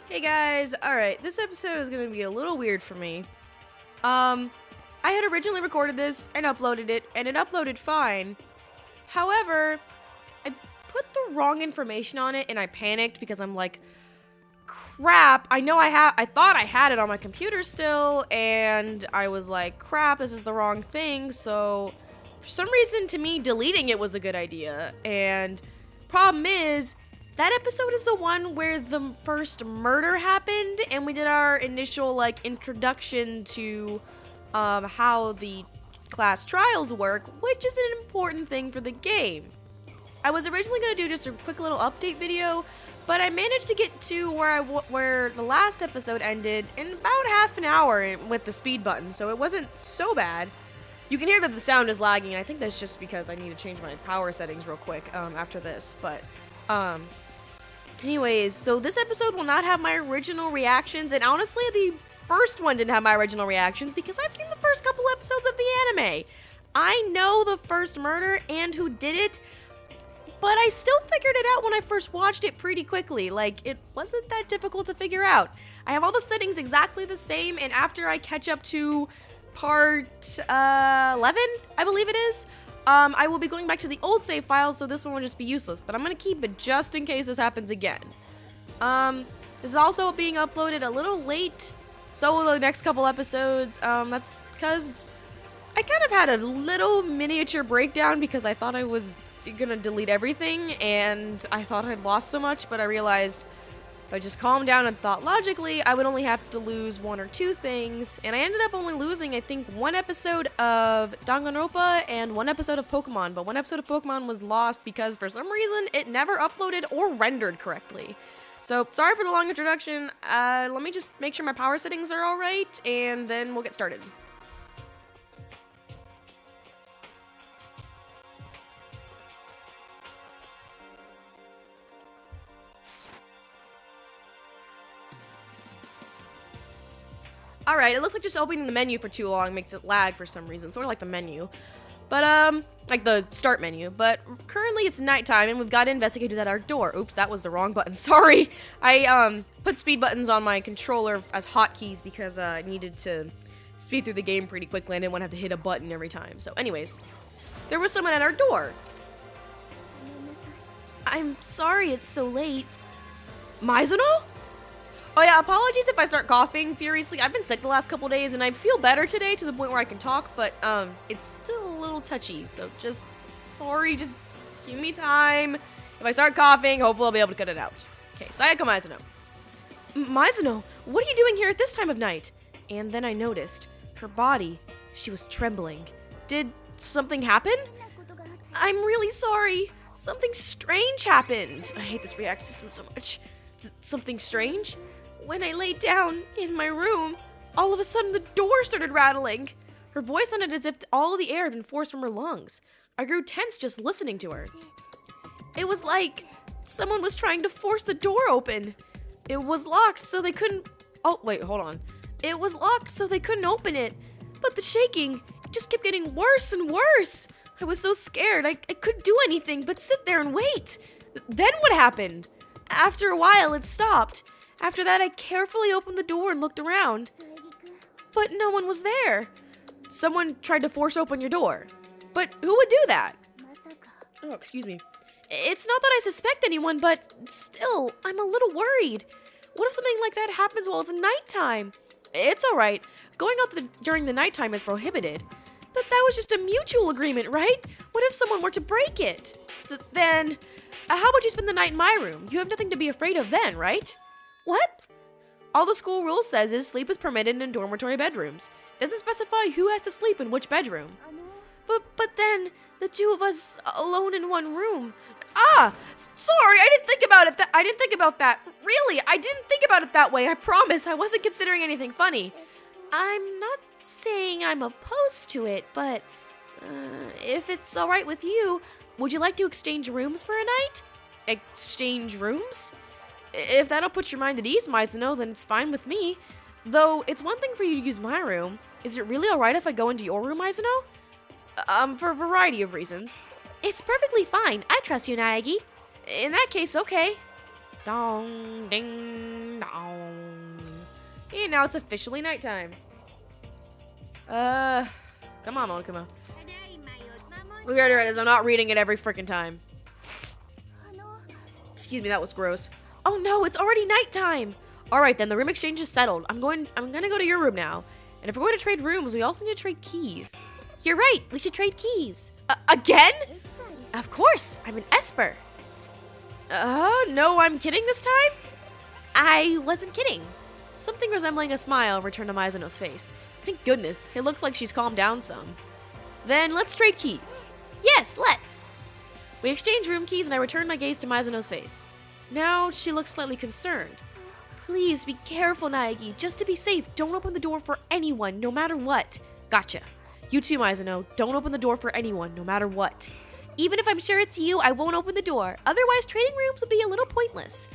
Hey guys, alright, this episode is gonna be a little weird for me. I had originally recorded this and uploaded it, and it uploaded fine. However, I put the wrong information on it and I panicked because I'm like, crap, I thought I had it on my computer still, and I was like, crap, this is the wrong thing, so for some reason to me, deleting it was a good idea, and problem is, that episode is the one where the first murder happened, and we did our initial, like, introduction to how the class trials work, which is an important thing for the game. I was originally going to do just a quick little update video, but I managed to get to where the last episode ended in about half an hour with the speed button, so it wasn't so bad. You can hear that the sound is lagging, and I think that's just because I need to change my power settings real quick after this, but anyways, so this episode will not have my original reactions, and honestly, the first one didn't have my original reactions because I've seen the first couple episodes of the anime. I know the first murder and who did it, but I still figured it out when I first watched it pretty quickly. Like, it wasn't that difficult to figure out. I have all the settings exactly the same, and after I catch up to part 11, I believe it is, I will be going back to the old save files, so this one will just be useless, but I'm going to keep it just in case this happens again. This is also being uploaded a little late, so will the next couple episodes. That's because I kind of had a little miniature breakdown because I thought I was going to delete everything, and I thought I'd lost so much, but I realized if I just calmed down and thought logically, I would only have to lose one or two things, and I ended up only losing, I think, one episode of Danganronpa and one episode of Pokemon, but one episode of Pokemon was lost because for some reason it never uploaded or rendered correctly. So, sorry for the long introduction. Let me just make sure my power settings are alright, and then we'll get started. Alright, it looks like just opening the menu for too long makes it lag for some reason, sort of like the menu. But, like the start menu. But currently it's nighttime and we've got investigators at our door. Oops, that was the wrong button, sorry. I, put speed buttons on my controller as hotkeys because, I needed to speed through the game pretty quickly and I didn't want to have to hit a button every time. So anyways, there was someone at our door. I'm sorry it's so late. Mizuno? Oh yeah, apologies if I start coughing furiously. I've been sick the last couple days and I feel better today to the point where I can talk, but it's still a little touchy. So just just give me time. If I start coughing, hopefully I'll be able to cut it out. Okay, Sayaka Mizuno. Mizuno, what are you doing here at this time of night? And then I noticed her body, she was trembling. Did something happen? I'm really sorry. Something strange happened. I hate this react system so much. Something strange? When I laid down in my room, all of a sudden the door started rattling. Her voice sounded as if all the air had been forced from her lungs. I grew tense just listening to her. It was like someone was trying to force the door open. It was locked, so they couldn't... Oh, wait, hold on. It was locked, so they couldn't open it. But the shaking just kept getting worse and worse. I was so scared, I couldn't do anything but sit there and wait. Then what happened? After a while, it stopped. After that, I carefully opened the door and looked around. But no one was there. Someone tried to force open your door. But who would do that? Oh, excuse me. It's not that I suspect anyone, but still, I'm a little worried. What if something like that happens while it's nighttime? It's alright. Going out during the nighttime is prohibited. But that was just a mutual agreement, right? What if someone were to break it? Then, how about you spend the night in my room? You have nothing to be afraid of then, right? What? All the school rule says is sleep is permitted in dormitory bedrooms. It doesn't specify who has to sleep in which bedroom. But then, the two of us alone in one room. Ah! Sorry, I didn't think about it I didn't think about that. Really, I didn't think about it that way, I promise. I wasn't considering anything funny. I'm not saying I'm opposed to it, but if it's alright with you, would you like to exchange rooms for a night? Exchange rooms? If that'll put your mind at ease, Mizuno, then it's fine with me. Though, it's one thing for you to use my room. Is it really alright if I go into your room, Mizuno? For a variety of reasons. It's perfectly fine. I trust you, Naegi. In that case, okay. Dong, ding, dong. and now it's officially nighttime. Come on, Monokuma. We already read this. I'm not reading it every freaking time. Excuse me, that was gross. Oh no, it's already nighttime. All right, then the room exchange is settled. I'm gonna go to your room now. And if we're going to trade rooms, we also need to trade keys. You're right. We should trade keys. Again? Of course. I'm an Esper. No, I'm kidding this time? I wasn't kidding. Something resembling a smile returned to Mizuno's face. Thank goodness. It looks like she's calmed down some. Then let's trade keys. Yes, let's. We exchanged room keys and I returned my gaze to Mizuno's face. Now she looks slightly concerned. Please be careful, Naegi. Just to be safe, don't open the door for anyone, no matter what. Gotcha. You too, Mizuno. Don't open the door for anyone, no matter what. Even if I'm sure it's you, I won't open the door. Otherwise, trading rooms would be a little pointless.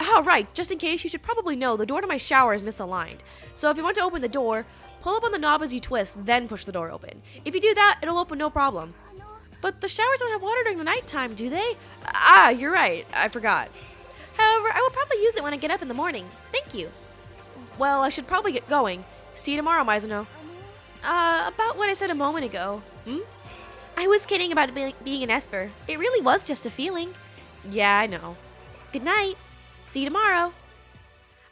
Oh, right. Just in case, you should probably know the door to my shower is misaligned. So if you want to open the door, pull up on the knob as you twist, then push the door open. If you do that, it'll open no problem. But the showers don't have water during the nighttime, do they? You're right. I forgot. However, I will probably use it when I get up in the morning. Thank you. Well, I should probably get going. See you tomorrow, Mizuno. About what I said a moment ago. I was kidding about being an Esper. It really was just a feeling. Yeah, I know. Good night. See you tomorrow.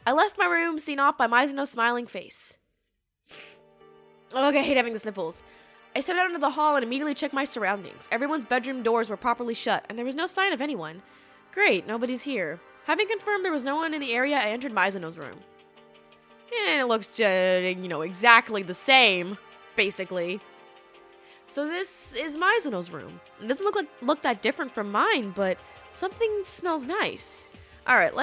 I left my room, seen off by Mizuno's smiling face. Okay, I hate having the sniffles. I stepped out into the hall and immediately checked my surroundings. Everyone's bedroom doors were properly shut, and there was no sign of anyone. Great, nobody's here. Having confirmed there was no one in the area, I entered Mizuno's room. And it looks, exactly the same, basically. So this is Mizuno's room. It doesn't look that different from mine, but something smells nice. All right,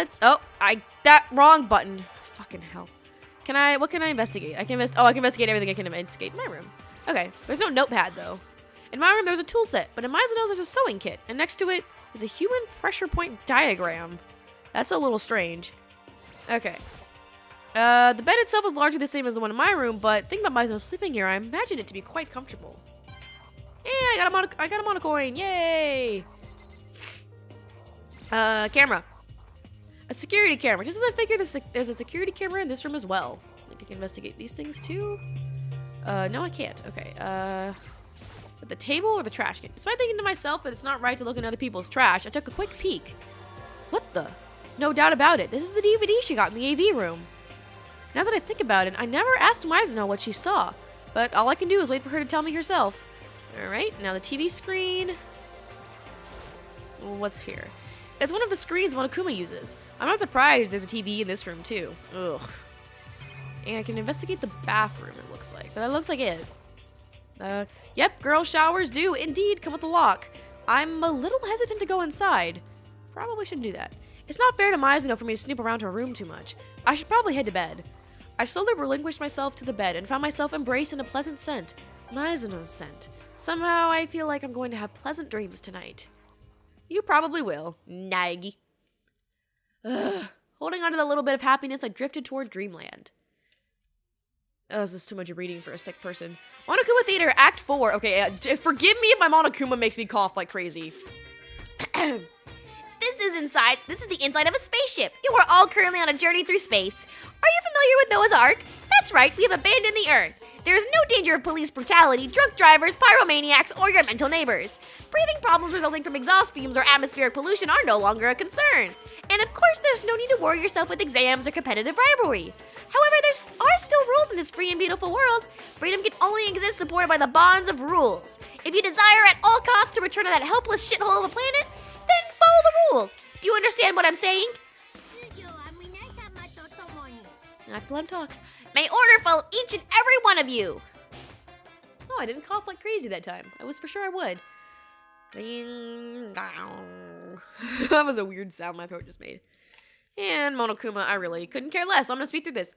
wrong button. Fucking hell. What can I investigate? I can investigate everything I can investigate in my room. Okay, there's no notepad though. In my room there's a tool set, but in Mizuno's there's a sewing kit, and next to it is a human pressure point diagram. That's a little strange. Okay. The bed itself is largely the same as the one in my room, but thinking about Mizuno sleeping here, I imagine it to be quite comfortable. And I got a monocoin, yay! Camera. A security camera. Just as I figured, there's a security camera in this room as well. I think I can investigate these things too. No, I can't. Okay. At the table or the trash can? Despite thinking to myself that it's not right to look in other people's trash, I took a quick peek. What the? No doubt about it. This is the DVD she got in the AV room. Now that I think about it, I never asked Mizuno what she saw, but all I can do is wait for her to tell me herself. Alright, now the TV screen. What's here? It's one of the screens Monokuma uses. I'm not surprised there's a TV in this room too. Ugh. And I can investigate the bathroom, it looks like. But that looks like it. Yep, girl showers do indeed come with a lock. I'm a little hesitant to go inside. Probably shouldn't do that. It's not fair to Mizuno for me to snoop around her room too much. I should probably head to bed. I slowly relinquished myself to the bed and found myself embraced in a pleasant scent. Mizuno's scent. Somehow I feel like I'm going to have pleasant dreams tonight. You probably will, Nagi. Ugh. Holding on to the little bit of happiness, I drifted toward dreamland. Oh, this is too much reading for a sick person. Monokuma Theater, Act 4. Okay, forgive me if my Monokuma makes me cough like crazy. This is the inside of a spaceship. You are all currently on a journey through space. Are you familiar with Noah's Ark? That's right, we have abandoned the Earth. There is no danger of police brutality, drunk drivers, pyromaniacs, or your mental neighbors. Breathing problems resulting from exhaust fumes or atmospheric pollution are no longer a concern. And of course, there's no need to worry yourself with exams or competitive rivalry. However, there are still rules in this free and beautiful world. Freedom can only exist supported by the bonds of rules. If you desire at all costs to return to that helpless shithole of a planet, then follow the rules. Do you understand what I'm saying? Not let him talk. May order follow each and every one of you. Oh, I didn't cough like crazy that time. I was for sure I would. Ding dong. That was a weird sound my throat just made. And Monokuma, I really couldn't care less. So I'm gonna speed through this.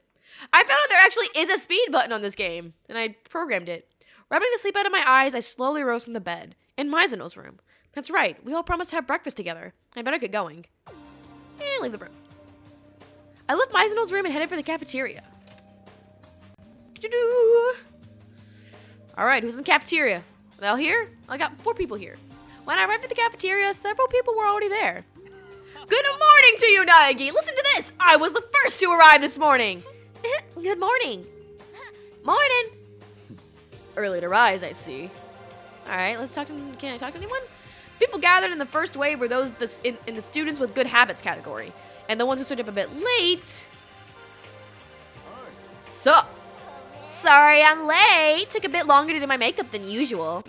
I found out there actually is a speed button on this game, and I programmed it. Rubbing the sleep out of my eyes, I slowly rose from the bed. In Mizuno's room. That's right, we all promised to have breakfast together. I better get going. And leave the room. I left Mizuno's room and headed for the cafeteria. Alright, who's in the cafeteria? Are they all here? I got 4 people here. When I arrived at the cafeteria, several people were already there. Good morning to you, Naegi! Listen to this! I was the first to arrive this morning! Good morning. Morning. Early to rise, I see. All right, let's talk to, can I talk to anyone? People gathered in the first wave were those in the students with good habits category. And the ones who showed up a bit late. Sup? Sorry, I'm late. Took a bit longer to do my makeup than usual.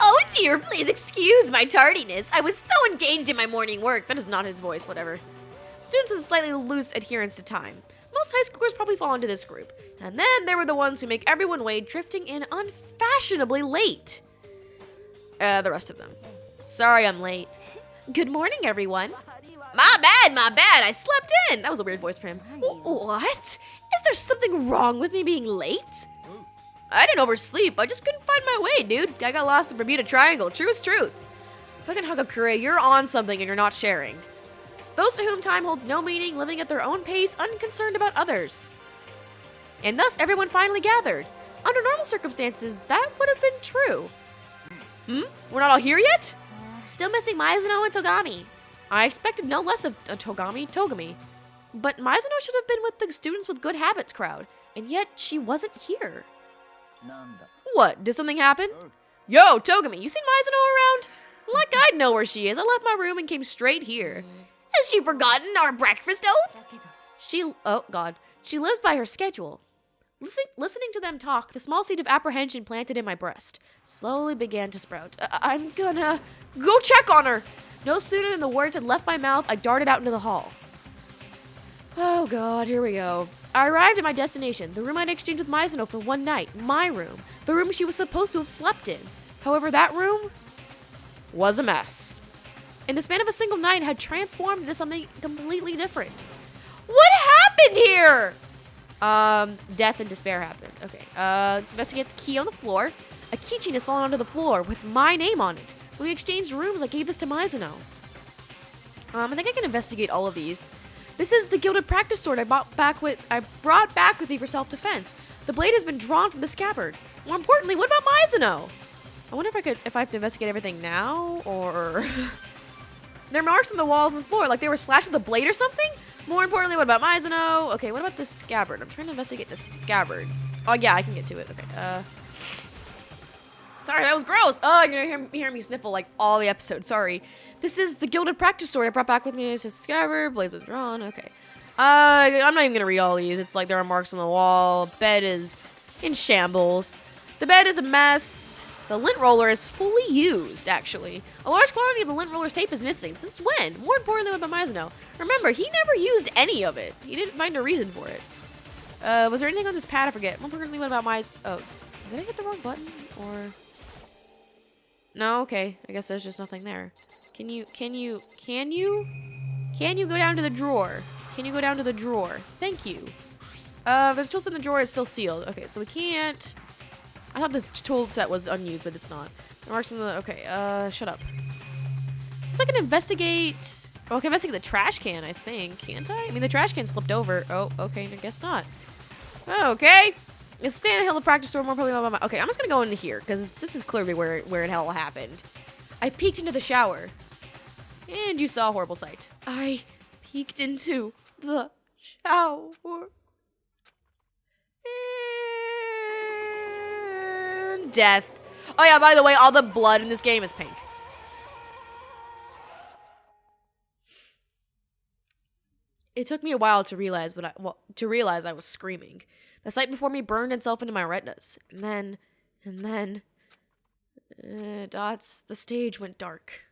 Oh dear, please excuse my tardiness. I was so engaged in my morning work. That is not his voice, whatever. Students with a slightly loose adherence to time. Most high schoolers probably fall into this group. And then there were the ones who make everyone wait, drifting in unfashionably late. The rest of them. Sorry I'm late. Good morning, everyone. My bad, I slept in. That was a weird voice for him. What? Is there something wrong with me being late? I didn't oversleep, I just couldn't find my way, dude. I got lost in the Bermuda Triangle, truest truth. Fucking Havoc, you're on something and you're not sharing. Those to whom time holds no meaning, living at their own pace, unconcerned about others. And thus everyone finally gathered. Under normal circumstances, that would have been true. We're not all here yet? Still missing Mizuno and Togami. I expected no less of Togami. But Mizuno should have been with the students with good habits crowd, and yet she wasn't here. What, did something happen? Yo, Togami, you seen Mizuno around? Like I'd know where she is. I left my room and came straight here. Has she forgotten our breakfast oath? Oh God, she lives by her schedule. Listening to them talk, the small seed of apprehension planted in my breast slowly began to sprout. I'm gonna go check on her. No sooner than the words had left my mouth, I darted out into the hall. Oh God, here we go. I arrived at my destination, the room I'd exchanged with Mizuno for one night, my room, the room she was supposed to have slept in. However, that room was a mess. In the span of a single night, it had transformed into something completely different. What happened here? Death and despair happened. Okay, investigate the key on the floor. A keychain has fallen onto the floor with my name on it. When we exchanged rooms, I gave this to Mizuno. I think I can investigate all of these. This is the gilded practice sword I brought back with me for self-defense. The blade has been drawn from the scabbard. More importantly, what about Mizuno? I wonder if I have to investigate everything now, or... There are marks on the walls and floor, like they were slashed with a blade or something? More importantly, what about Mizuno? Okay, what about this scabbard? I'm trying to investigate this scabbard. Oh yeah, I can get to it. Okay, sorry, that was gross. Oh, you're gonna hear me sniffle like all the episodes. Sorry. This is the gilded practice sword I brought back with me. It's a scabbard. Blade's been drawn. Okay. I'm not even gonna read all these. It's like there are marks on the wall. Bed is in shambles. The bed is a mess. The lint roller is fully used, actually. A large quantity of the lint roller's tape is missing. Since when? More importantly, what about Mizuno? Remember, he never used any of it. He didn't find a reason for it. Was there anything on this pad? I forget. More importantly, what about Oh, did I hit the wrong button? Or... No, okay. I guess there's just nothing there. Can you go down to the drawer? Can you go down to the drawer? Thank you. There's tools in the drawer. It's still sealed. Okay, so we can't... I thought the tool set was unused, but it's not. The marks in the... Okay, shut up. Guess I can investigate... Oh, I can investigate the trash can, I think. Can't I? I mean, the trash can slipped over. Oh, okay, I guess not. Okay. It's stay in the hill of practice or more probably about my... Okay, I'm just gonna go into here, because this is clearly where it all happened. I peeked into the shower. And you saw a horrible sight. I peeked into the shower. And death. Oh yeah, by the way, all the blood in this game is pink. It took me a while to realize I was screaming. The sight before me burned itself into my retinas. And then, dots, the stage went dark.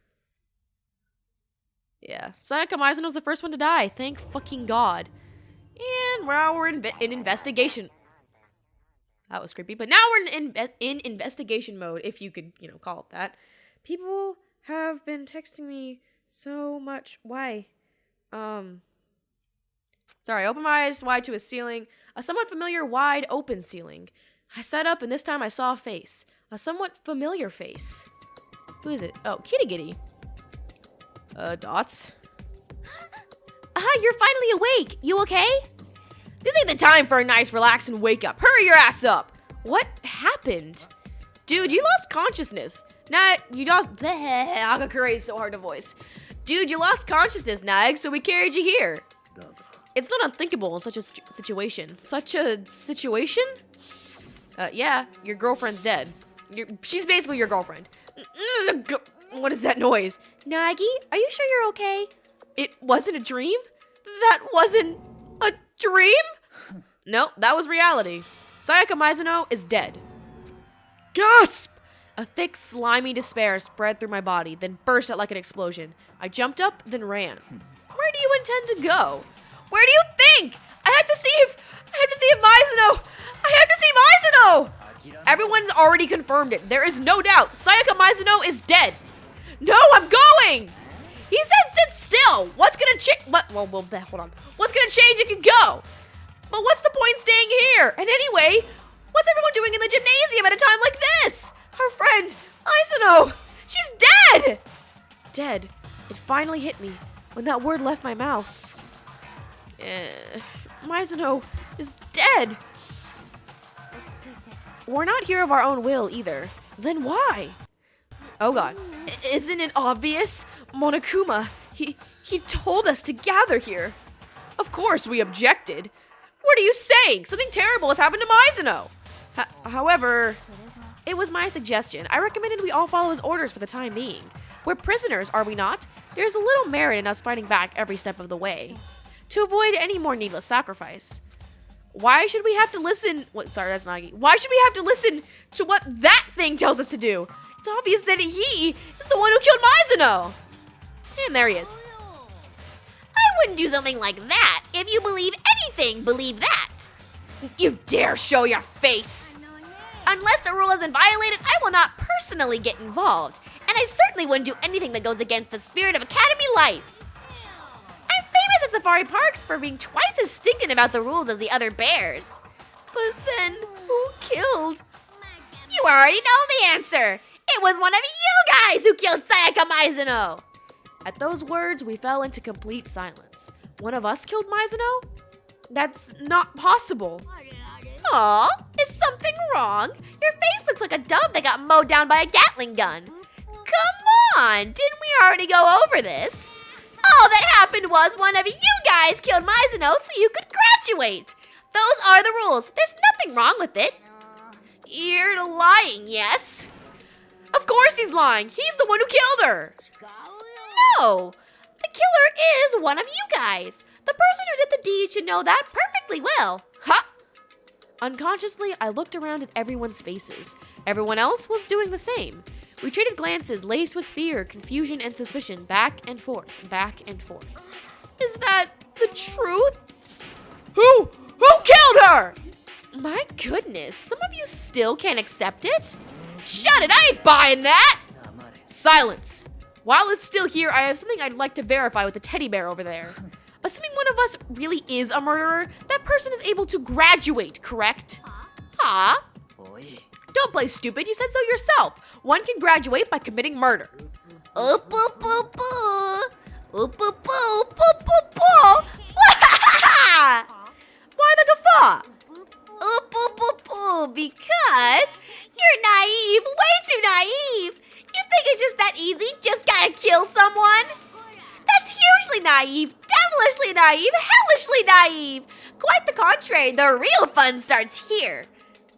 Yeah, Sayaka Mizuno was the first one to die. Thank fucking God. And now we're in investigation. That was creepy, but now we're in investigation mode, if you could, call it that. People have been texting me so much. Why? Sorry, I opened my eyes wide to a ceiling. A somewhat familiar wide open ceiling. I sat up and this time I saw a face. A somewhat familiar face. Who is it? Oh, Kitty Gitty. Dots. You're finally awake. You okay? This ain't the time for a nice relax and wake up. Hurry your ass up. What happened? Dude, you lost consciousness. Nah, you lost... Agakure is so hard to voice. Dude, you lost consciousness, Nag, so we carried you here. It's not unthinkable in such a situation. Such a situation? Yeah, your girlfriend's dead. She's basically your girlfriend. What is that noise? Nagi, are you sure you're okay? It wasn't a dream? That wasn't a dream? No, that was reality. Sayaka Mizuno is dead. Gasp! A thick, slimy despair spread through my body, then burst out like an explosion. I jumped up, then ran. Where do you intend to go? Where do you think? I had to see if Mizuno! I had to see Mizuno! Everyone's already confirmed it. There is no doubt. Sayaka Mizuno is dead. No, I'm going! He said sit still. What's gonna change? Well, hold on. What's gonna change if you go? But what's the point staying here? And anyway, what's everyone doing in the gymnasium at a time like this? Her friend, Mizuno, she's dead! Dead. It finally hit me when that word left my mouth. Mizuno is dead. We're not here of our own will either. Then why? Oh god. Isn't it obvious? Monokuma, he told us to gather here. Of course we objected. What are you saying? Something terrible has happened to Mizuno. However, it was my suggestion. I recommended we all follow his orders for the time being. We're prisoners, are we not? There's a little merit in us fighting back every step of the way, to avoid any more needless sacrifice. Why should we have to listen? Sorry, that's Nagi. Why should we have to listen to what that thing tells us to do? It's obvious that he is the one who killed Mizuno. And there he is. I wouldn't do something like that. If you believe anything, believe that. You dare show your face. Unless a rule has been violated, I will not personally get involved. And I certainly wouldn't do anything that goes against the spirit of Academy life. I'm famous at safari parks for being twice as stinking about the rules as the other bears. But then, who killed? You already know the answer. It was one of you guys who killed Sayaka Mizuno. At those words, we fell into complete silence. One of us killed Mizuno? That's not possible. Aw, is something wrong? Your face looks like a dove that got mowed down by a Gatling gun. Come on, didn't we already go over this? All that happened was one of you guys killed Mizuno so you could graduate. Those are the rules. There's nothing wrong with it. You're lying, yes? Of course he's lying. He's the one who killed her. No, the killer is one of you guys. The person who did the deed should know that perfectly well. Ha! Unconsciously, I looked around at everyone's faces. Everyone else was doing the same. We traded glances laced with fear, confusion, and suspicion, back and forth, back and forth. Is that the truth? Who killed her? My goodness, some of you still can't accept it? Shut it, I ain't buying that! Silence. While it's still here, I have something I'd like to verify with the teddy bear over there. Assuming one of us really is a murderer, that person is able to graduate, correct? Huh? Don't play stupid, you said so yourself. One can graduate by committing murder. Why the guffaw? Because you're naive, way too naive. You think it's just that easy? Just gotta kill someone? That's hugely naive, devilishly naive, hellishly naive. Quite the contrary, the real fun starts here.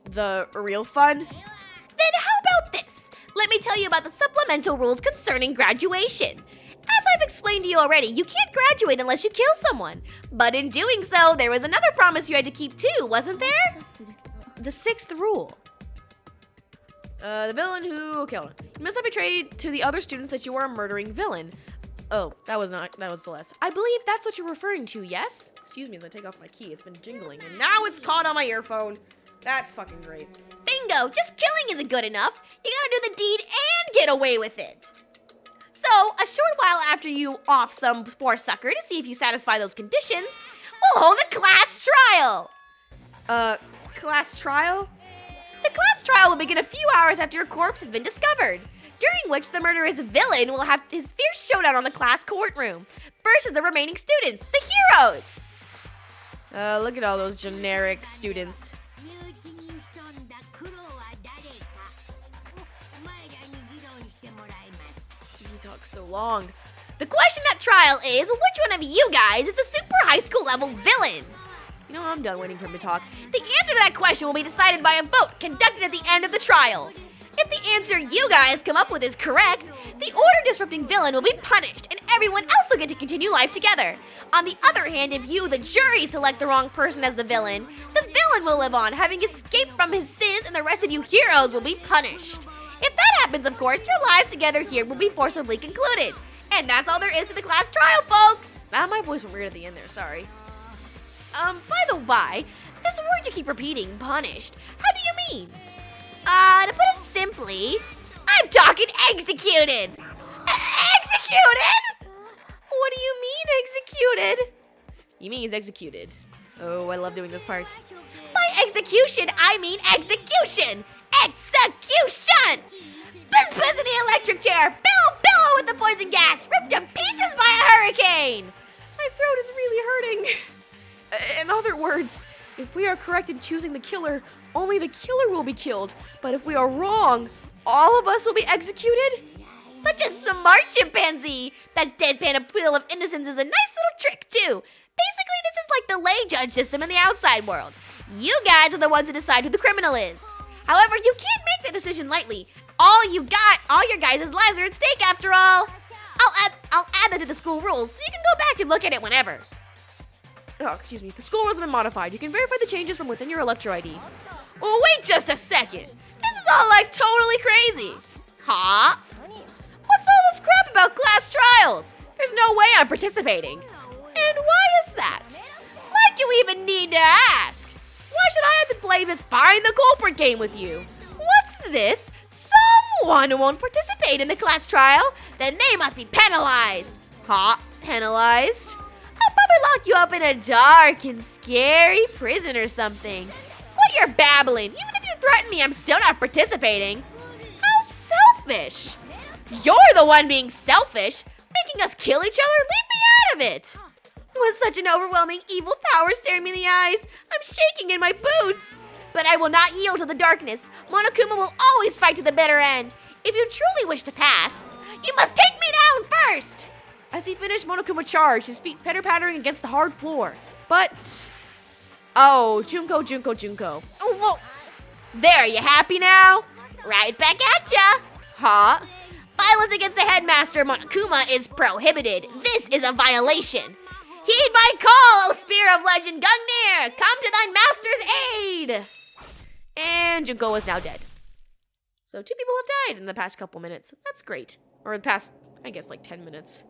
The real fun? Then how about this? Let me tell you about the supplemental rules concerning graduation. As I've explained to you already, you can't graduate unless you kill someone. But in doing so, there was another promise you had to keep too, wasn't there? The 6th rule. The villain who killed him. You must not betray to the other students that you are a murdering villain. Oh, that was Celeste. I believe that's what you're referring to, yes? Excuse me as I take off my key. It's been jingling, and now it's caught on my earphone. That's fucking great. Bingo! Just killing isn't good enough. You gotta do the deed and get away with it. So, a short while after you off some poor sucker to see if you satisfy those conditions, we'll hold a class trial. Class trial? The class trial will begin a few hours after your corpse has been discovered, during which the murderous villain will have his fierce showdown on the class courtroom versus the remaining students, the heroes. Look at all those generic students. You talk so long. The question at trial is, which one of you guys is the super high school level villain? You know, I'm done waiting for him to talk. The answer to that question will be decided by a vote conducted at the end of the trial. If the answer you guys come up with is correct, the order-disrupting villain will be punished, and everyone else will get to continue life together. On the other hand, if you, the jury, select the wrong person as the villain will live on, having escaped from his sins, and the rest of you heroes will be punished. If that happens, of course, your lives together here will be forcibly concluded. And that's all there is to the class trial, folks! My voice went weird at the end there, sorry. By the by, this word you keep repeating, punished, how do you mean? To put it simply, I'm talking executed! Executed?! What do you mean, executed? You mean he's executed. Oh, I love doing this part. By execution, I mean execution! Execution! Buzz buzz in the electric chair! Billow with the poison gas! Ripped to pieces by a hurricane! My throat is really hurting. In other words, if we are correct in choosing the killer, only the killer will be killed. But if we are wrong, all of us will be executed? Such a smart chimpanzee! That deadpan appeal of innocence is a nice little trick, too. Basically, this is like the lay judge system in the outside world. You guys are the ones who decide who the criminal is. However, you can't make the decision lightly. All your guys' lives are at stake after all. I'll add that to the school rules, so you can go back and look at it whenever. Oh, excuse me. The school rules have been modified. You can verify the changes from within your Electro ID. Oh, wait just a second. This is all like totally crazy. Huh? What's all this crap about class trials? There's no way I'm participating. And why is that? Like you even need to ask. Why should I have to play this find the culprit game with you? What's this? Someone who won't participate in the class trial? Then they must be penalized. Huh? Penalized? I'll probably lock you up in a dark and scary prison or something. What you're babbling? Even if you threaten me, I'm still not participating. How selfish. You're the one being selfish, making us kill each other. Leave me out of it. With such an overwhelming evil power staring me in the eyes, I'm shaking in my boots. But I will not yield to the darkness. Monokuma will always fight to the bitter end. If you truly wish to pass, you must take me down first. As he finished, Monokuma charged, his feet pitter-pattering against the hard floor. But... oh, Junko. Oh, whoa. There, you happy now? Right back at ya. Huh? Violence against the headmaster, Monokuma, is prohibited. This is a violation. Heed my call, O Spear of Legend Gungnir! Come to thy master's aid! And Junko is now dead. So 2 people have died in the past couple minutes. That's great. Or the past, I guess, like 10 minutes.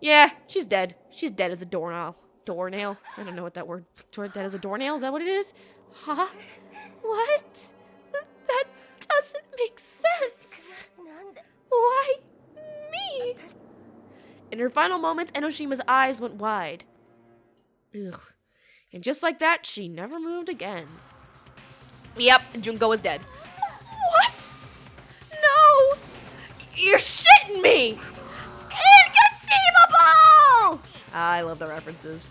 Yeah, she's dead. She's dead as a doornail. Doornail? I don't know what that word. Dead as a doornail? Is that what it is? Huh? What? That doesn't make sense. Why me? In her final moments, Enoshima's eyes went wide. Ugh. And just like that, she never moved again. Yep, Junko is dead. What? No! You're shitting me! Inconceivable! I love the references.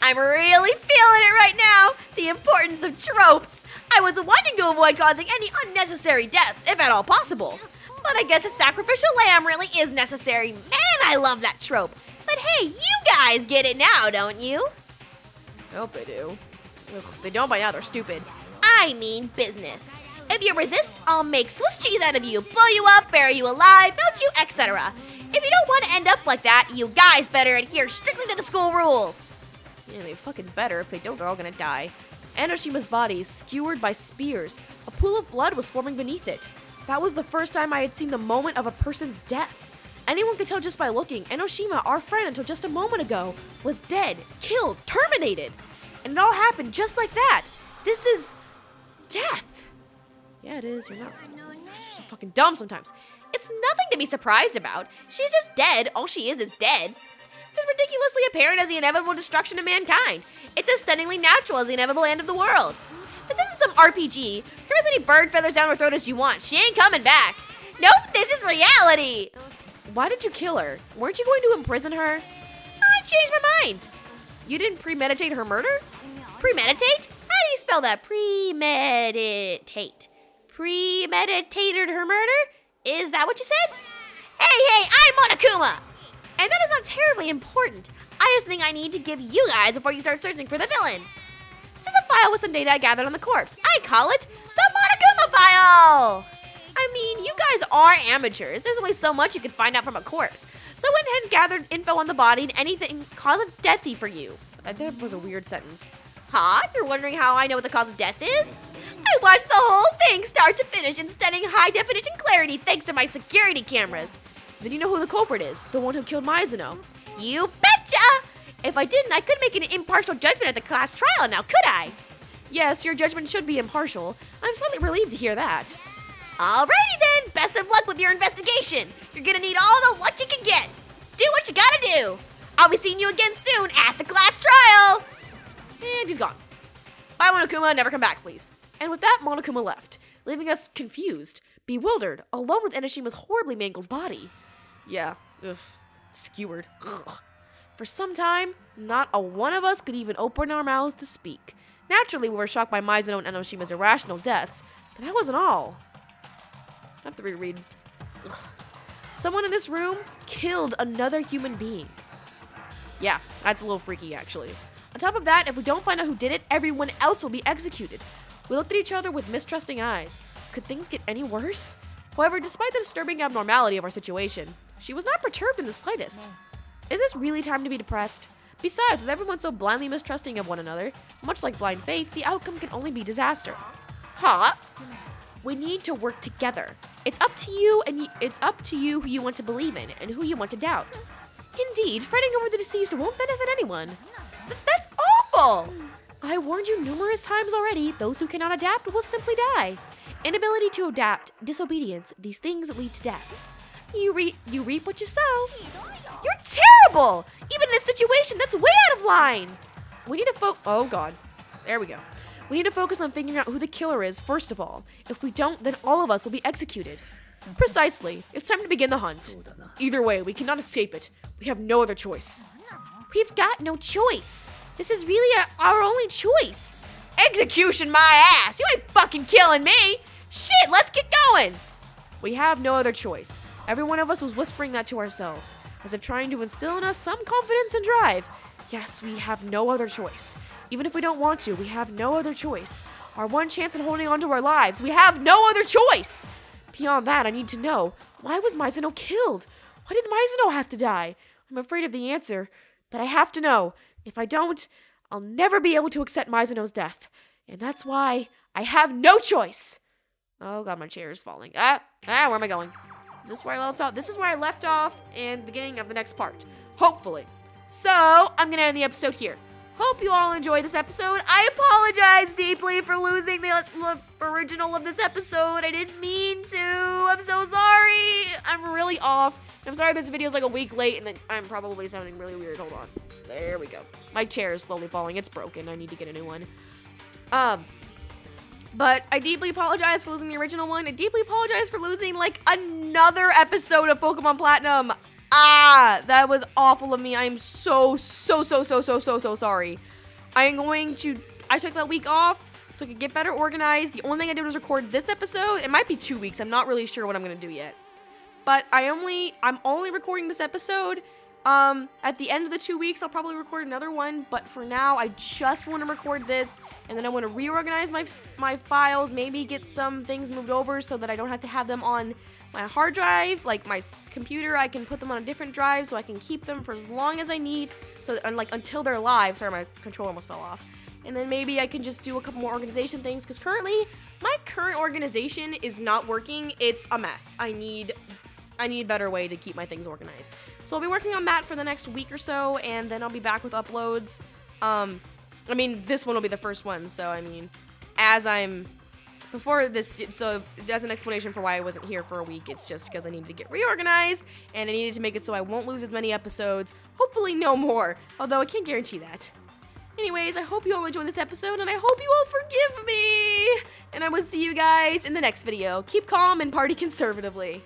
I'm really feeling it right now. The importance of tropes. I was wanting to avoid causing any unnecessary deaths, if at all possible. But I guess a sacrificial lamb really is necessary. Man, I love that trope. But hey, you guys get it now, don't you? I hope they do. Ugh, if they don't by now, they're stupid. I mean business. If you resist, I'll make Swiss cheese out of you, blow you up, bury you alive, melt you, etc. If you don't want to end up like that, you guys better adhere strictly to the school rules. Yeah, they fucking better. If they don't, they're all gonna die. Enoshima's body, skewered by spears. A pool of blood was forming beneath it. That was the first time I had seen the moment of a person's death. Anyone could tell just by looking. Enoshima, our friend until just a moment ago, was dead, killed, terminated. And it all happened just like that. This is death. Yeah, it is. You're not. You're so fucking dumb sometimes. It's nothing to be surprised about. She's just dead. All she is dead. It's as ridiculously apparent as the inevitable destruction of mankind. It's as stunningly natural as the inevitable end of the world. This isn't some RPG. Throw as many bird feathers down her throat as you want. She ain't coming back. Nope, this is reality. Why did you kill her? Weren't you going to imprison her? I changed my mind. You didn't premeditate her murder? Premeditate? How do you spell that? Premeditate. Premeditated her murder? Is that what you said? Hey, I'm Monokuma. And that is not terribly important. I just think I need to give you guys before you start searching for the villain. This is a file with some data I gathered on the corpse. I call it the Monokuma file. I mean, you guys are amateurs. There's only so much you can find out from a corpse. So I went ahead and gathered info on the body and anything cause of deathy for you. That was a weird sentence. Huh? You're wondering how I know what the cause of death is? I watched the whole thing start to finish in stunning high-definition clarity thanks to my security cameras. Then you know who the culprit is, the one who killed Mizuno. You betcha! If I didn't, I couldn't make an impartial judgment at the class trial now, could I? Yes, your judgment should be impartial. I'm slightly relieved to hear that. Alrighty then, best of luck with your investigation. You're gonna need all the luck you can get. Do what you gotta do. I'll be seeing you again soon at the class trial. And he's gone. Bye, Monokuma, never come back, please. And with that, Monokuma left, leaving us confused, bewildered, alone with Enoshima's horribly mangled body. Yeah, ugh, skewered. Ugh. For some time, not a one of us could even open our mouths to speak. Naturally, we were shocked by Mizuno and Enoshima's irrational deaths, but that wasn't all. I have to reread. Ugh. Someone in this room killed another human being. Yeah, that's a little freaky, actually. On top of that, if we don't find out who did it, everyone else will be executed. We looked at each other with mistrusting eyes. Could things get any worse? However, despite the disturbing abnormality of our situation, she was not perturbed in the slightest. Is this really time to be depressed? Besides, with everyone so blindly mistrusting of one another, much like blind faith, the outcome can only be disaster. Huh? We need to work together. It's up to you, and it's up to you who you want to believe in and who you want to doubt. Indeed, fretting over the deceased won't benefit anyone. That's awful! I warned you numerous times already, those who cannot adapt will simply die. Inability to adapt, disobedience, these things lead to death. You reap what you sow. You're terrible! Even in this situation, that's way out of line! We need to oh god. There we go. We need to focus on figuring out who the killer is, first of all. If we don't, then all of us will be executed. Precisely. It's time to begin the hunt. Either way, we cannot escape it. We have no other choice. We've got no choice. This is really our only choice. Execution my ass! You ain't fucking killing me! Shit, let's get going! We have no other choice. Every one of us was whispering that to ourselves, as if trying to instill in us some confidence and drive. Yes, we have no other choice. Even if we don't want to, we have no other choice. Our one chance at holding on to our lives, we have no other choice! Beyond that, I need to know, why was Mizuno killed? Why did Mizuno have to die? I'm afraid of the answer, but I have to know. If I don't, I'll never be able to accept Mizuno's death. And that's why I have no choice. Oh god, my chair is falling. Where am I going? Is this where I left off? This is where I left off in the beginning of the next part. Hopefully. So, I'm going to end the episode here. Hope you all enjoyed this episode. I apologize deeply for losing the original of this episode. I didn't mean to. I'm so sorry. I'm really off. I'm sorry this video is like a week late and then I'm probably sounding really weird. Hold on. There we go. My chair is slowly falling. It's broken. I need to get a new one. But I deeply apologize for losing the original one. I deeply apologize for losing like another episode of Pokemon Platinum. That was awful of me. I am so sorry. I took that week off so I could get better organized. The only thing I did was record this episode. It might be 2 weeks. I'm not really sure what I'm going to do yet. But I'm only recording this episode. At the end of the 2 weeks, I'll probably record another one. But for now, I just want to record this. And then I want to reorganize my files. Maybe get some things moved over so that I don't have to have them on my hard drive, like my computer. I can put them on a different drive so I can keep them for as long as I need, so until they're live. Sorry, my controller almost fell off. And then maybe I can just do a couple more organization things, because currently my current organization is not working. It's a mess. I need a better way to keep my things organized. So I'll be working on that for the next week or so, and then I'll be back with uploads. I mean, this one will be the first one, so I mean, before this, so as an explanation for why I wasn't here for a week, it's just because I needed to get reorganized, and I needed to make it so I won't lose as many episodes. Hopefully no more, although I can't guarantee that. Anyways, I hope you all enjoyed this episode, and I hope you all forgive me! And I will see you guys in the next video. Keep calm and party conservatively.